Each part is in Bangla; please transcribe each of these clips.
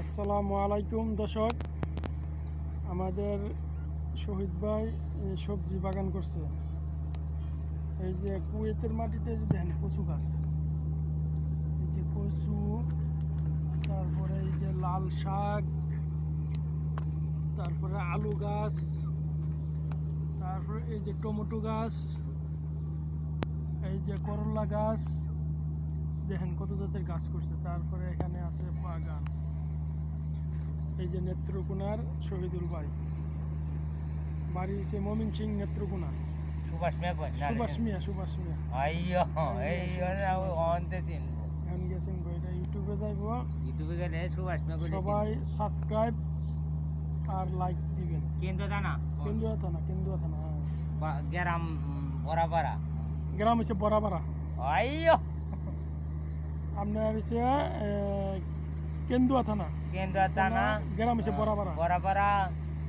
আসসালামু আলাইকুম দর্শক, আমাদের শহীদ ভাই সবজি বাগান করছে। এই যে কুয়েতের মাটিতে যে দেখেন কচু গাছ, এই যে কচু, তারপরে এই যে লাল শাক, তারপরে আলু গাছ, তারপরে এই যে টমেটো গাছ, এই যে করলা গাছ, দেখেন কত জাতের গাছ করছে। তারপরে এখানে আছে বাগান। এই যে নেত্রকোনার শহীদুল ভাই, বাড়ি হচ্ছে মমিন সিং নেত্রকোনা। সুভাষ মিয়া কই না সুভাষ মিয়া আইয়ো এই না অন্তে চিনবো এখন গেছেন এটা ইউটিউবে যাইব, ইউটিউবে গেলে সুভাষ মিয়া কই সবাই সাবস্ক্রাইব আর লাইক দিবেন। কেন্দ্র জানা কেন্দুয়া থানা গ্রাম বরাবরা গ্রাম হচ্ছে বরাবরা। আইয়ো আপনার হচ্ছে কেন্দুয়া থানা কেন্দ্র জানা গ্রাম হচ্ছে বরাবরা। বরাবরা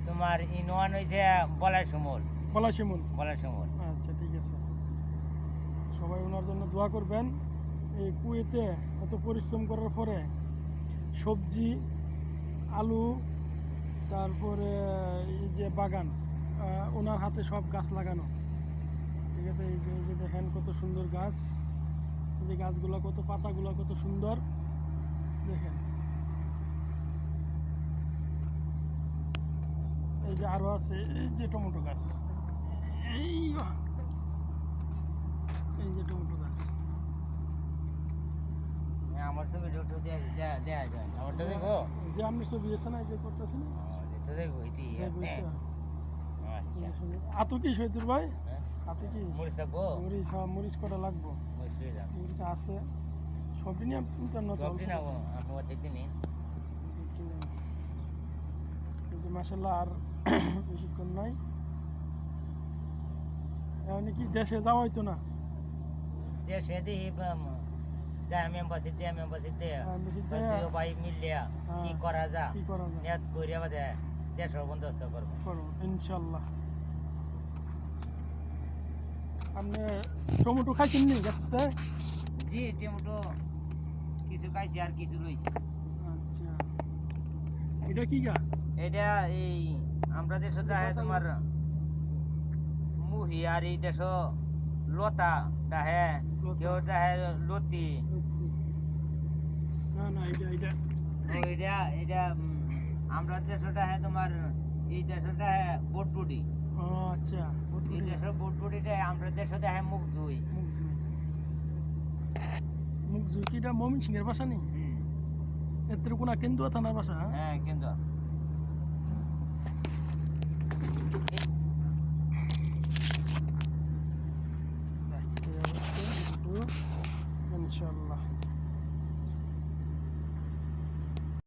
তোমার ইনওয়ান হইছে বলাই সমল পলাশিমুল। আচ্ছা ঠিক আছে, সবাই ওনার জন্য দোয়া করবেন। এই কুয়েতে এত পরিশ্রম করার পরে সবজি, আলু, তারপরে এই যে বাগান, ওনার হাতে সব গাছ লাগানো। ঠিক আছে, এই যে দেখেন কত সুন্দর গাছ, এই যে গাছগুলো কত, পাতাগুলো কত সুন্দর দেখেন। এই যে আরো আছে এই যে টমেটো গাছ, এই যে টমেটো গাছ। আমার ছবি টোটো দেয়া যায় আমার তো দেখো যে আপনি ছবি আছে না, এই যে করতেছেন তো দেখো ইতি আচ্ছা আতো কি শহীদুর ভাই, হ্যাঁ আতো কি মরিচ থাকবো মরিচ কটা লাগবো? মরিচ আছে, সবজি নিয়ে সবজি না আপনি দেখতে নিন মাসাল্লাহ। আর বেশিক্ষণ নাই, এখন কি দেশে যাওয়া হইতো না? দেশে দেখি এম্বাসিতে ভাই মিললে কি করা যা নেট করে বাদে দেশের বন্দোবস্ত করবো ইনশাল্লাহ। আপনি টমেটো খাইছেন নি গাছতে? জি টমেটো কিছু খাইছি আর কিছু রয়েছে। আচ্ছা, এটা কি গাছ? এটা এই আমরা দেশ তোমার মুহি, আর এই দেশ লতা ডাহে, কেউ ডাহে লতি। না এটা আমরা দেশটা হ্যাঁ তোমার এই দেশটা হ্যাঁ বটবুটি। আচ্ছা, এই দেশের বটবুটিটা আমরা দেশে হ্যাঁ মুখ ধুই। মুখ জুই কি এটা মমিন সিংয়ের বাসা নেই? নেত্রকোনা কেন্দুয়া থানার বাসা? হ্যাঁ কিন্তু